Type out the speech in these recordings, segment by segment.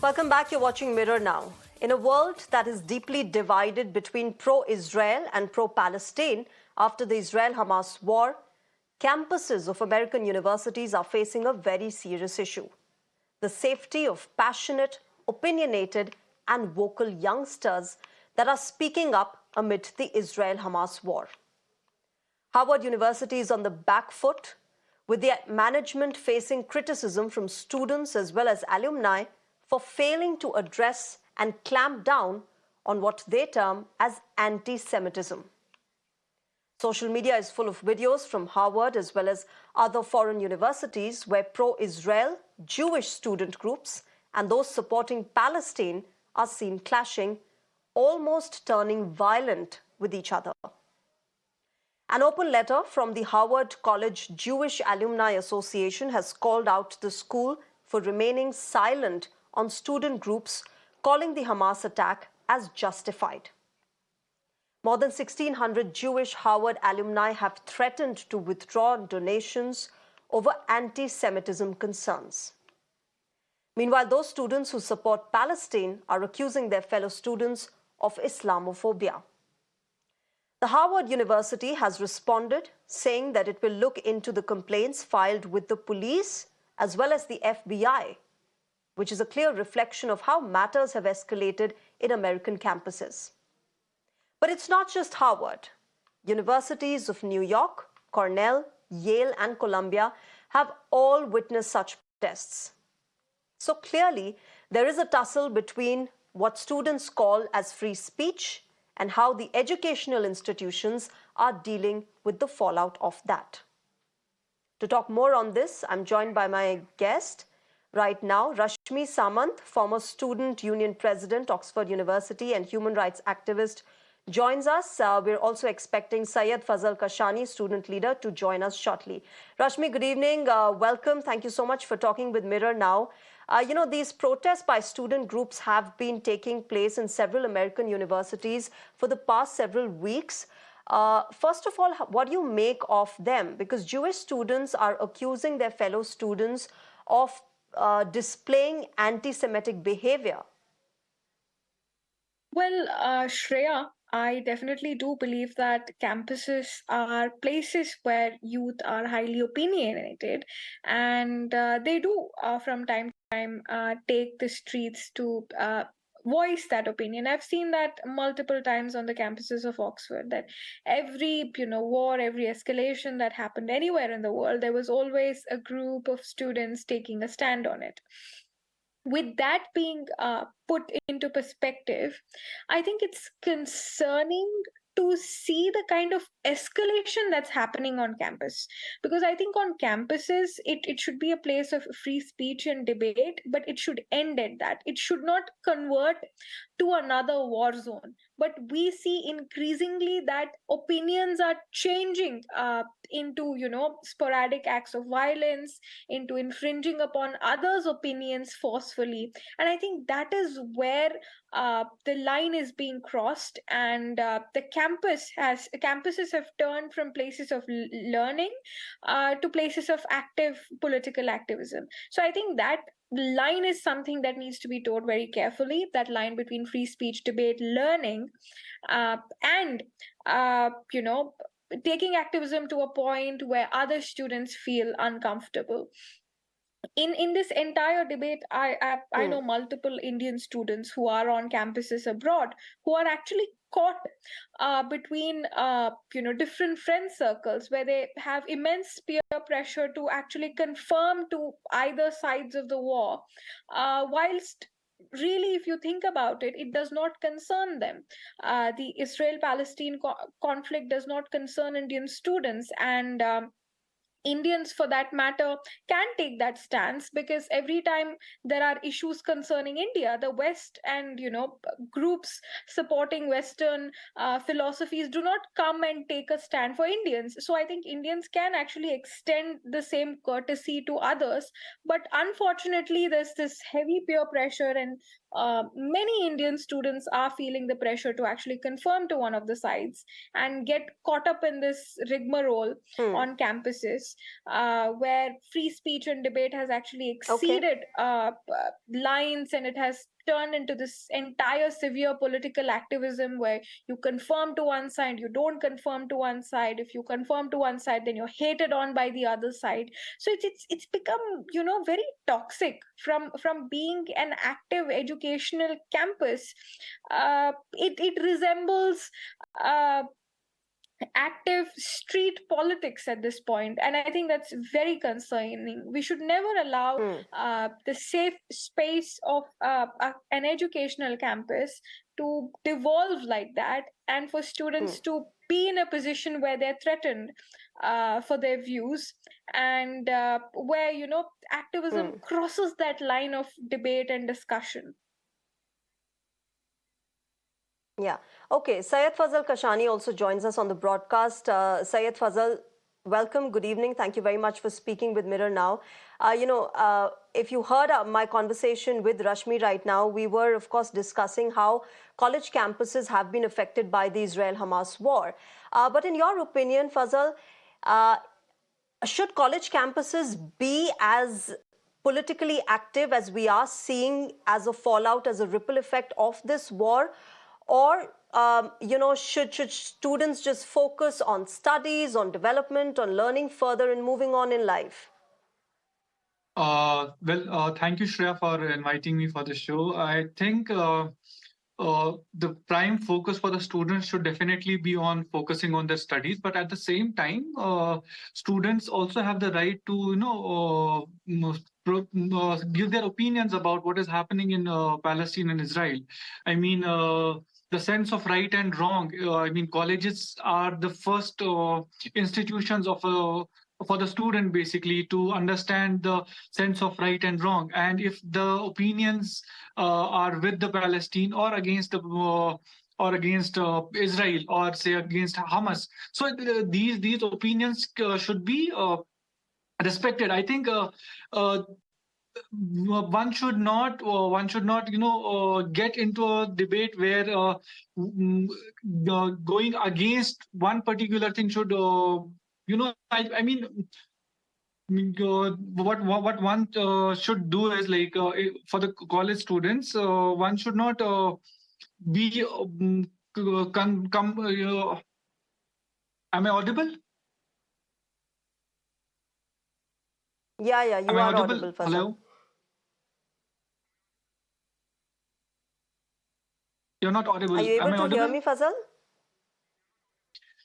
Welcome back. You're watching Mirror Now. In a world that is deeply divided between pro-Israel and pro-Palestine after the Israel-Hamas war, campuses of American universities are facing a very serious issue: the safety of passionate, opinionated, and vocal youngsters that are speaking up amid the Israel-Hamas war. Harvard University is on the back foot, with the management facing criticism from students as well as alumni for failing to address and clamp down on what they term as anti-Semitism. Social media is full of videos from Harvard as well as other foreign universities where pro-Israel Jewish student groups and those supporting Palestine are seen clashing, almost turning violent with each other. An open letter from the Harvard College Jewish Alumni Association has called out the school for remaining silent on student groups, calling the Hamas attack as justified. More than 1,600 Jewish Harvard alumni have threatened to withdraw donations over anti-Semitism concerns. Meanwhile, those students who support Palestine are accusing their fellow students of Islamophobia. The Harvard University has responded, saying that it will look into the complaints filed with the police as well as the FBI, which is a clear reflection of how matters have escalated in American campuses. But it's not just Harvard. Universities of New York, Cornell, Yale, and Columbia have all witnessed such protests. So clearly, there is a tussle between what students call as free speech and how the educational institutions are dealing with the fallout of that. To talk more on this, I'm joined by my guest right now, Rashmi Samant, former Student Union President, Oxford University, and human rights activist, joins us. We're also expecting Syed Fazal Kashani, student leader, to join us shortly. Rashmi, good evening. Welcome. Thank you so much for talking with Mirror Now. These protests by student groups have been taking place in several American universities for the past several weeks. First of all, what do you make of them? Because Jewish students are accusing their fellow students of displaying anti-Semitic behavior. Well, Shreya, I definitely do believe that campuses are places where youth are highly opinionated, and they do, from time to time, take the streets to voice that opinion. I've seen that multiple times on the campuses of Oxford, that every war, every escalation that happened anywhere in the world, there was always a group of students taking a stand on it. With that being put into perspective, I think it's concerning to see the kind of escalation that's happening on campus. Because I think on campuses, it should be a place of free speech and debate, but it should end at that. It should not convert to another war zone. But we see increasingly that opinions are changing into, sporadic acts of violence, into infringing upon others' opinions forcefully. And I think that is where the line is being crossed, and the campuses have turned from places of learning to places of active political activism. So I think that line is something that needs to be towed very carefully, that line between free speech, debate, learning, and taking activism to a point where other students feel uncomfortable. In this entire debate, I know multiple Indian students who are on campuses abroad who are actually caught between different friend circles, where they have immense peer pressure to actually confirm to either sides of the war, whilst really, if you think about it, it does not concern them. The Israel-Palestine conflict does not concern Indian students, and Indians, for that matter, can take that stance, because every time there are issues concerning India, the West and groups supporting Western philosophies do not come and take a stand for Indians. So I think Indians can actually extend the same courtesy to others, but unfortunately, there's this heavy peer pressure, and many Indian students are feeling the pressure to actually conform to one of the sides and get caught up in this rigmarole on campuses. campus, where free speech and debate has actually Okay. exceeded lines, and it has turned into this entire severe political activism where you conform to one side, you don't conform to one side. If you conform to one side, then you're hated on by the other side. So it's become, very toxic from being an active educational campus. It resembles uh, active street politics at this point, and I think that's very concerning. We should never allow Hmm. the safe space of an educational campus to devolve like that, and for Hmm. students to be in a position where they're threatened for their views, and where activism Hmm. crosses that line of debate and discussion. Yeah. Okay. Syed Fazal Kashani also joins us on the broadcast. Syed Fazal, welcome. Good evening. Thank you very much for speaking with Mirror Now. If you heard my conversation with Rashmi right now, we were, of course, discussing how college campuses have been affected by the Israel-Hamas war. But in your opinion, Fazal, uh, should college campuses be as politically active as we are seeing as a fallout, as a ripple effect of this war? Or, should students just focus on studies, on development, on learning further and moving on in life? Thank you, Shreya, for inviting me for the show. I think the prime focus for the students should definitely be on focusing on their studies, but at the same time, students also have the right to, give their opinions about what is happening in Palestine and Israel. I mean, the sense of right and wrong. I mean, colleges are the first institutions of for the student basically to understand the sense of right and wrong, and if the opinions are with the Palestine or against the Israel, or say against Hamas. So these opinions should be respected. I think one should not get into a debate where going against one particular thing should I mean what one should do is like for the college students, one should not be come. Am I audible? Yeah, yeah, Am you I are audible? audible, Fazal. Hello, you're not Are audible. you Am able I to hear audible? me, Fazal?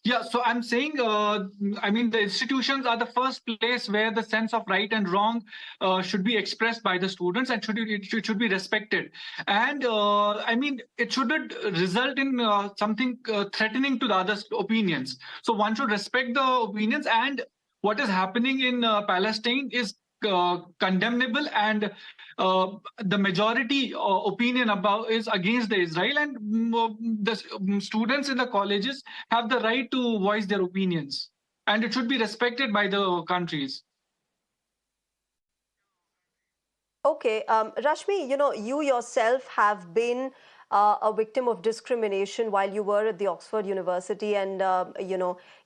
Yeah, so I'm saying, I mean, the institutions are the first place where the sense of right and wrong should be expressed by the students, and should be respected. And I mean, it shouldn't result in something threatening to the other's opinions. So one should respect the opinions, and what is happening in Palestine is condemnable, and the majority opinion about is against the Israel, and the students in the colleges have the right to voice their opinions, and it should be respected by the countries. Okay, Rashmi, you yourself have been a victim of discrimination while you were at the Oxford University, and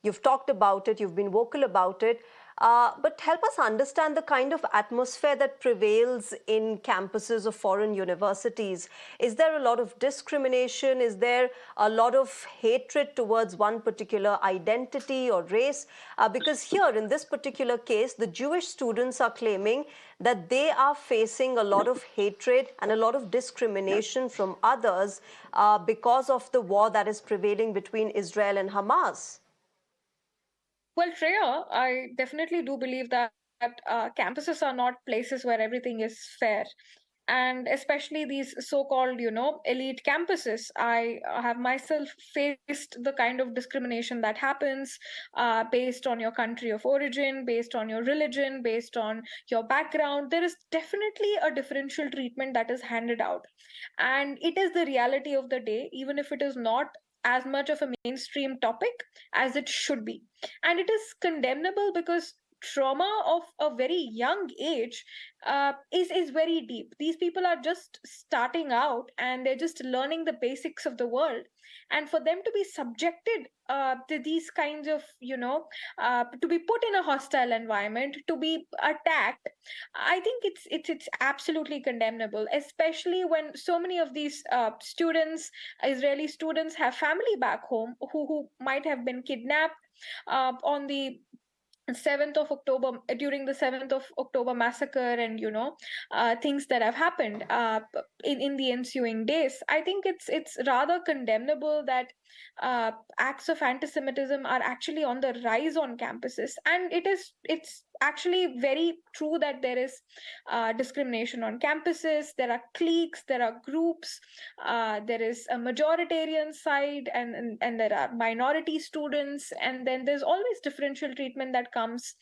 you've talked about it, you've been vocal about it. But help us understand the kind of atmosphere that prevails in campuses of foreign universities. Is there a lot of discrimination? Is there a lot of hatred towards one particular identity or race? Because here, in this particular case, the Jewish students are claiming that they are facing a lot of hatred and a lot of discrimination from others because of the war that is prevailing between Israel and Hamas. Well, Shreya, I definitely do believe that campuses are not places where everything is fair. And especially these so-called, elite campuses. I have myself faced the kind of discrimination that happens based on your country of origin, based on your religion, based on your background. There is definitely a differential treatment that is handed out. And it is the reality of the day, even if it is not as much of a mainstream topic as it should be. And it is condemnable because trauma of a very young age is very deep. These people are just starting out and they're just learning the basics of the world, and for them to be subjected to these kinds of, to be put in a hostile environment, to be attacked, I think it's absolutely condemnable, especially when so many of these students, Israeli students, have family back home who might have been kidnapped on the 7th of October, during the 7th of October massacre, and things that have happened in the ensuing days. I think it's rather condemnable that acts of anti-Semitism are actually on the rise on campuses, and it's actually very true that there is discrimination on campuses. There are cliques, there are groups, there is a majoritarian side, and there are minority students, and then there's always differential treatment that comes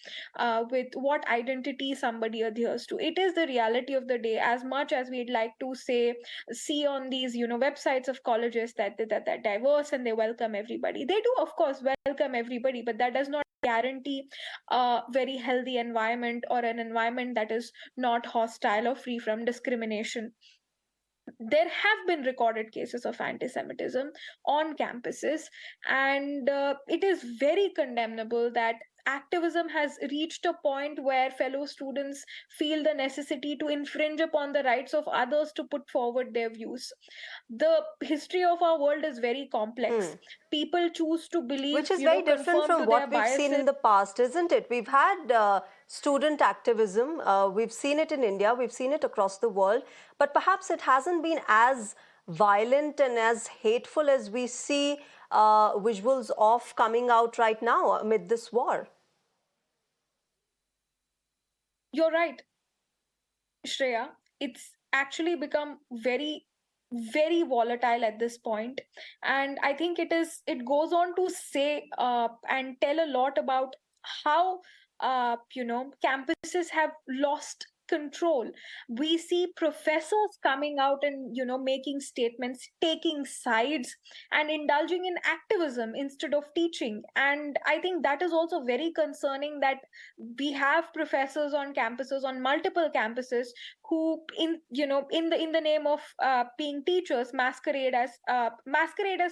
with what identity somebody adheres to. It is the reality of the day. As much as we'd like to see on these websites of colleges that they're diverse and they welcome everybody, they do of course welcome everybody, but that does not guarantee a very healthy environment, or an environment that is not hostile or free from discrimination. There have been recorded cases of anti-Semitism on campuses, and it is very condemnable that activism has reached a point where fellow students feel the necessity to infringe upon the rights of others to put forward their views. The history of our world is very complex. People choose to believe, which is very different conform from to their what we've seen biases. in the past, isn't it? We've had student activism. We've seen it in India. We've seen it across the world. But perhaps it hasn't been as violent and as hateful as we see visuals of coming out right now amid this war. You're right, Shreya. It's actually become very, very volatile at this point, and I think it goes on to say and tell a lot about how campuses have lost control. We see professors coming out and making statements, taking sides, and indulging in activism instead of teaching. And I think that is also very concerning, that we have professors on campuses, on multiple campuses, who in the name of being teachers, masquerade as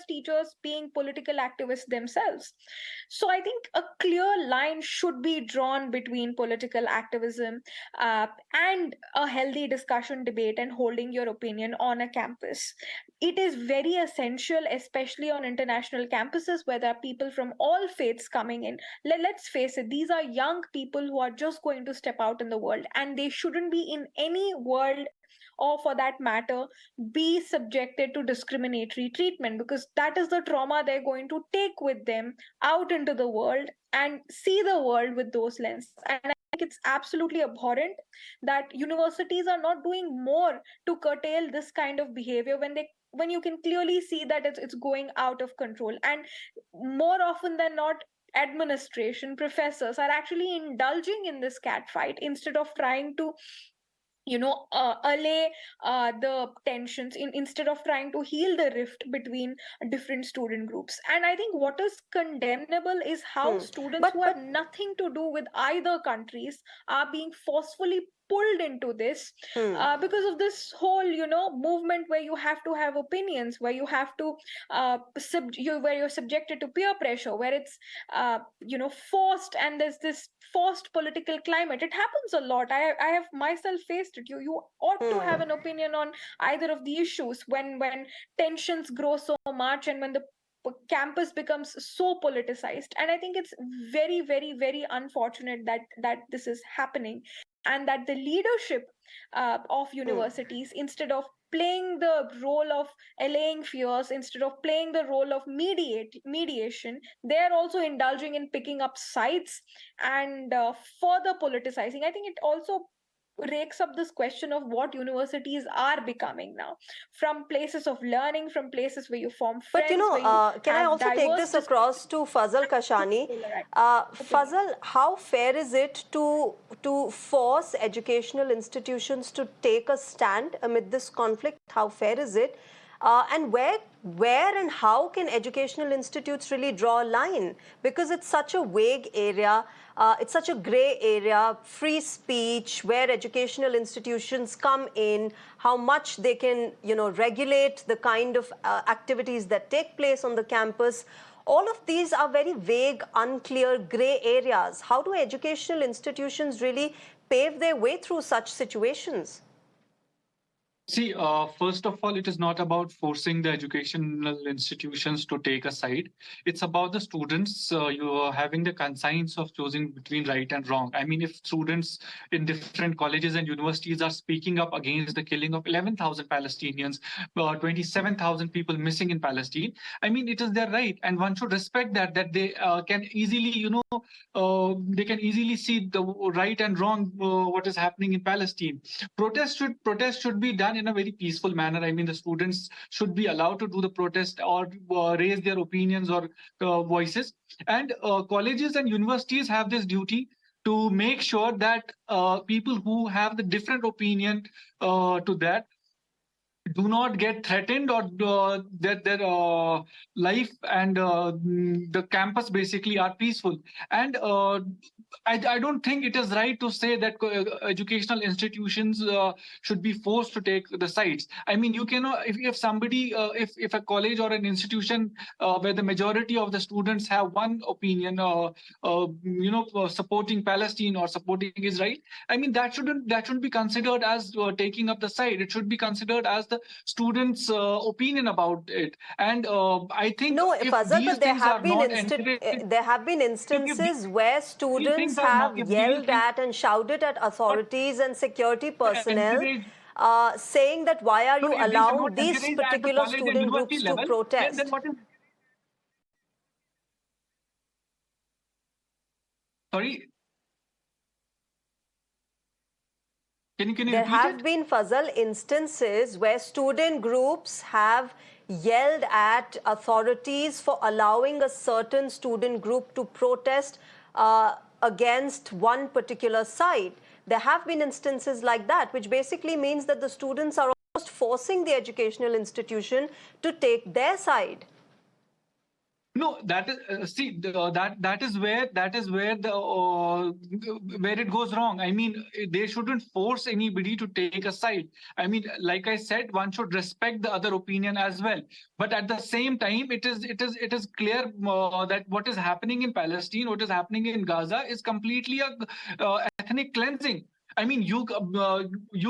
teachers, being political activists themselves. So I think a clear line should be drawn between political activism and a healthy discussion, debate, and holding your opinion on a campus. It is very essential, especially on international campuses where there are people from all faiths coming in. Let's face it, these are young people who are just going to step out in the world, and they shouldn't be in any world, or for that matter, be subjected to discriminatory treatment, because that is the trauma they're going to take with them out into the world and see the world with those lenses. And I think it's absolutely abhorrent that universities are not doing more to curtail this kind of behavior when you can clearly see that it's going out of control. And more often than not, administration, professors are actually indulging in this catfight instead of trying to allay the tensions, instead of trying to heal the rift between different student groups. And I think what is condemnable is how students who have But nothing to do with either countries are being forcefully pulled into this because of this whole movement, where you have to have opinions, where you have to where you're subjected to peer pressure, where it's forced, and there's this forced political climate. It happens a lot. I have myself faced it. You ought to have an opinion on either of the issues when tensions grow so much, and when the campus becomes so politicized. And I think it's very, very, very unfortunate that this is happening, and that the leadership of universities, instead of playing the role of allaying fears, instead of playing the role of mediation, they are also indulging in picking up sides and further politicizing. I think it also rakes up this question of what universities are becoming now, from places of learning, from places where you form But friends, where you can I have also take diverse this across to Fazal Kashani? Fazal, how fair is it to force educational institutions to take a stand amid this conflict? How fair is it? And where and how can educational institutes really draw a line? Because it's such a vague area, it's such a gray area, free speech, where educational institutions come in, how much they can, regulate the kind of activities that take place on the campus. All of these are very vague, unclear, gray areas. How do educational institutions really pave their way through such situations? See, first of all, it is not about forcing the educational institutions to take a side. It's about the students you are having the conscience of choosing between right and wrong. I mean, if students in different colleges and universities are speaking up against the killing of 11,000 Palestinians, 27,000 people missing in Palestine, I mean, it is their right, and one should respect that they can easily, they can easily see the right and wrong what is happening in Palestine. Protest should be done in a very peaceful manner. I mean, the students should be allowed to do the protest or raise their opinions or voices. And colleges and universities have this duty to make sure that people who have the different opinion to that do not get threatened, or that their life and the campus basically are peaceful. And I don't think it is right to say that educational institutions should be forced to take the sides. I mean, you cannot, if somebody, if a college or an institution where the majority of the students have one opinion, supporting Palestine or supporting Israel, I mean, that shouldn't be considered as taking up the side. It should be considered as the students' opinion about it. And I think No, if Fazal, these but there things are have been not encouraged, there have been if instances where these things students are not, have if these yelled things at and shouted at are authorities and security not personnel, encouraged, saying that why are so you if these are not allowing these encouraged at the particular college and student university groups to level, then protest? what is, sorry, can you There repeat have it? been, Fazal, instances where student groups have yelled at authorities for allowing a certain student group to protest against one particular side. There have been instances like that, which basically means that the students are almost forcing the educational institution to take their side. No, that is see that is where the where it goes wrong. I mean, they shouldn't force anybody to take a side. I mean, like I said, one should respect the other opinion as well. But at the same time, it is clear that what is happening in Palestine, what is happening in Gaza, is completely a ethnic cleansing. I mean, you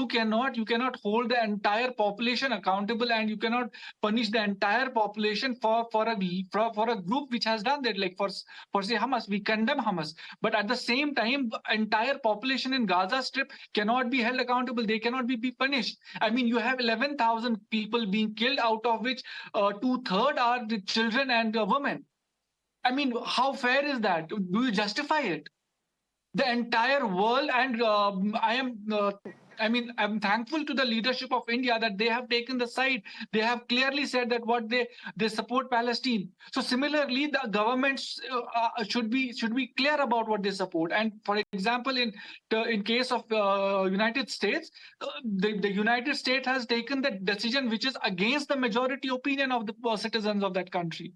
cannot hold the entire population accountable, and you cannot punish the entire population for a group which has done that. Like for say Hamas, we condemn Hamas, but at the same time, entire population in Gaza Strip cannot be held accountable. They cannot be punished. I mean, you have 11,000 people being killed, out of which two-thirds are the children and women. I mean, how fair is that? Do you justify it? The entire world, and I mean, I'm thankful to the leadership of India that they have taken the side. They have clearly said that what they support Palestine. So similarly, the governments should be clear about what they support. And for example, in case of United States, the United States has taken the decision which is against the majority opinion of the citizens of that country.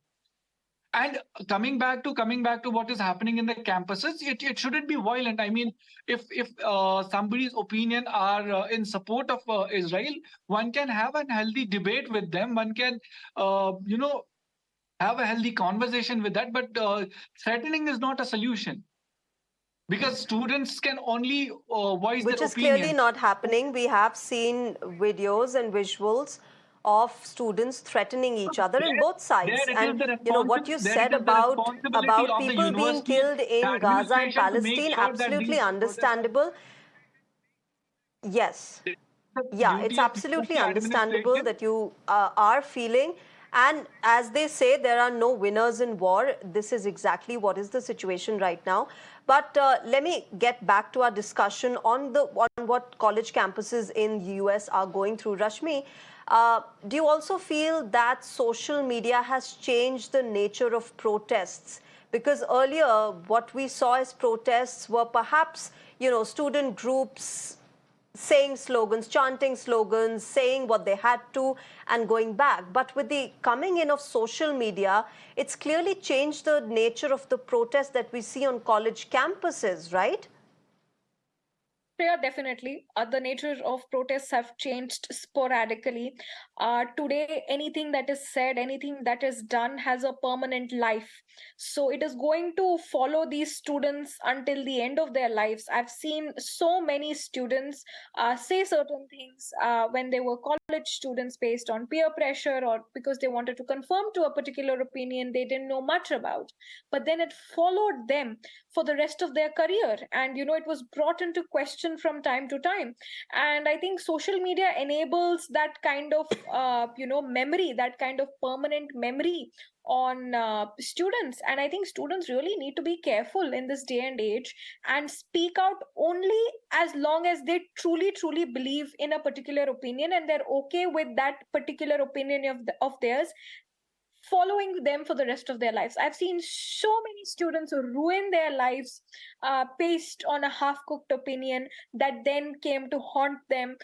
And coming back to what is happening in the campuses, it shouldn't be violent. I mean, if somebody's opinion are in support of Israel, one can have a healthy debate with them. One can have a healthy conversation with that. But threatening is not a solution, because students can only voice Which their is clearly opinion. not happening. We have seen videos and visuals of students threatening each other in both sides. There it And is the what you there it said is the responsibility about of the people being university and killed the in Gaza and administration to make Palestine, sure that absolutely these protests understandable. Yes. are the Yeah, it's duty of absolutely university understandable administration. that you are feeling. And as they say, there are no winners in war. This is exactly what is the situation right now. But let me get back to our discussion on what college campuses in the US are going through. Rashmi, do you also feel that social media has changed the nature of protests? Because earlier, what we saw as protests were perhaps, student groups saying slogans, chanting slogans, saying what they had to, and going back. But with the coming in of social media, it's clearly changed the nature of the protest that we see on college campuses, right? Yeah, definitely. The nature of protests have changed sporadically. Today, anything that is said, anything that is done has a permanent life. So it is going to follow these students until the end of their lives. I've seen so many students say certain things when they were college students based on peer pressure or because they wanted to conform to a particular opinion they didn't know much about. But then it followed them for the rest of their career, and it was brought into question from time to time. And I think social media enables that kind of memory, that kind of permanent memory on students. And I think students really need to be careful in this day and age and speak out only as long as they truly believe in a particular opinion and they're okay with that particular opinion of theirs following them for the rest of their lives. I've seen so many students who ruin their lives based on a half-cooked opinion that then came to haunt them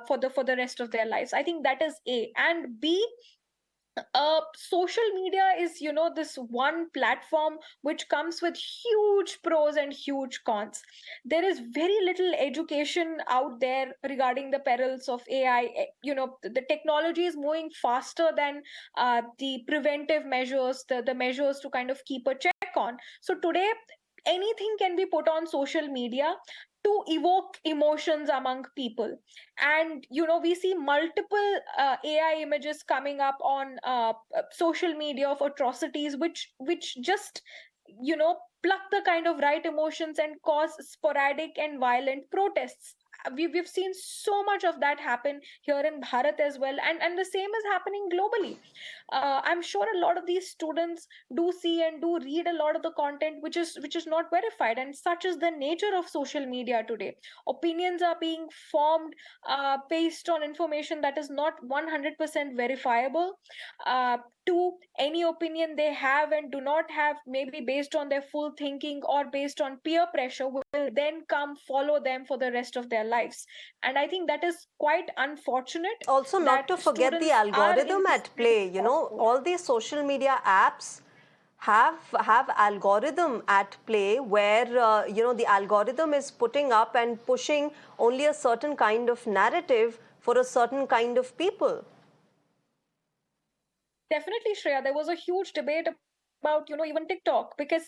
for the rest of their lives. I think that is A. And B, social media is this one platform which comes with huge pros and huge cons. There is very little education out there regarding the perils of AI. The technology is moving faster than the preventive measures, the measures to kind of keep a check on. So today anything can be put on social media to evoke emotions among people. And we see multiple AI images coming up on social media of atrocities which just pluck the kind of right emotions and cause sporadic and violent protests. We've seen so much of that happen here in Bharat as well, and the same is happening globally. I'm sure a lot of these students do see and do read a lot of the content which is not verified, and such is the nature of social media today. Opinions are being formed based on information that is not 100% verifiable. uh, to any opinion they have and do not have, maybe based on their full thinking or based on peer pressure, will then come follow them for the rest of their lives. And I think that is quite unfortunate Also, not that to forget the students are in algorithm this at kind play. of mode. All these social media apps have algorithm at play where the algorithm is putting up and pushing only a certain kind of narrative for a certain kind of people. Definitely, Shreya. There was a huge debate about even TikTok, because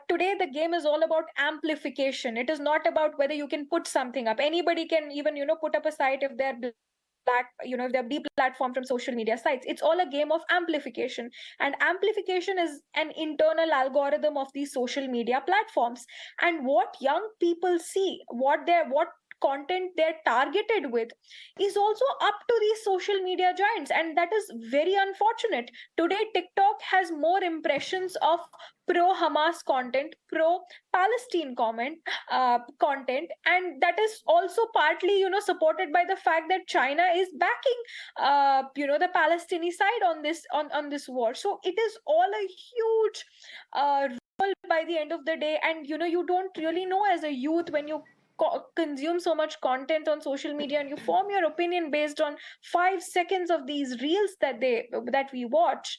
today the game is all about amplification. It is not about whether you can put something up. Anybody can even put up a site if they're if they're deplatformed from social media sites. It's all a game of amplification, and amplification is an internal algorithm of these social media platforms. And what young people see, what content they're targeted with, is also up to these social media giants, and that is very unfortunate. Today TikTok has more impressions of pro Hamas content, pro Palestine content, and that is also partly supported by the fact that China is backing the Palestinian side on this war. So it is all a huge by the end of the day. And you don't really know as a youth, when you consume so much content on social media and you form your opinion based on 5 seconds of these reels that we watch.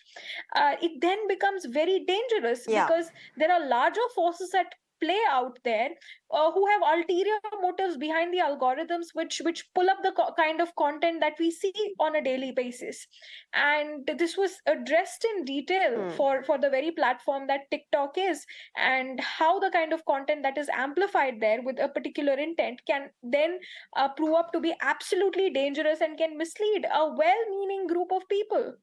It then becomes very dangerous, Yeah. because there are larger forces at play out there, who have ulterior motives behind the algorithms which pull up the kind of content that we see on a daily basis. And this was addressed in detail for the very platform that TikTok is, and how the kind of content that is amplified there with a particular intent can then prove up to be absolutely dangerous and can mislead a well-meaning group of people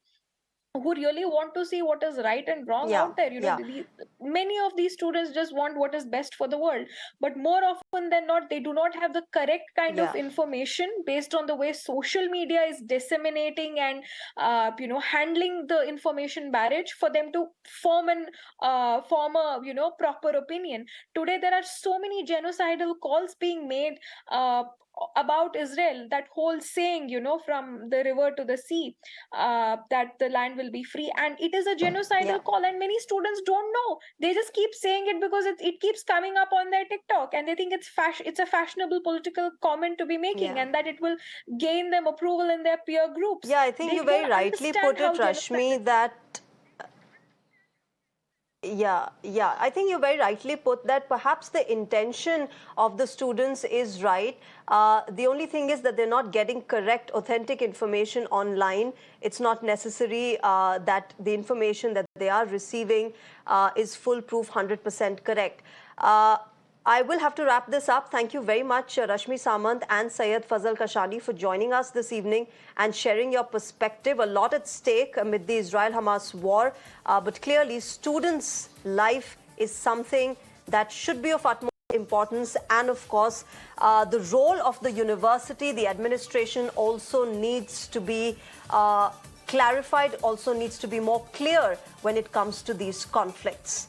who really want to see what is right and wrong Yeah, out there. yeah. Many of these students just want what is best for the world, but more often than not they do not have the correct kind of Yeah. information based on the way social media is disseminating and handling the information barrage for them to form a proper opinion. Today there are so many genocidal calls being made about Israel, that whole saying, from the river to the sea, that the land will be free, and it is a genocidal Yeah. call, and many students don't know. They just keep saying it because it keeps coming up on their TikTok, and they think it's a fashionable political comment to be making, Yeah. and that it will gain them approval in their peer groups. Yeah, I think They you very don't rightly understand put it, how genocide is. Rashmi, that yeah. I think you very rightly put that perhaps the intention of the students is right. The only thing is that they're not getting correct, authentic information online. It's not necessary that the information that they are receiving is foolproof, 100% correct. I will have to wrap this up. Thank you very much, Rashmi Samant and Syed Fazal Kashani, for joining us this evening and sharing your perspective. A lot at stake amid the Israel-Hamas war, but clearly students' life is something that should be of utmost importance, and of course the role of the university, the administration also needs to be clarified, also needs to be more clear when it comes to these conflicts.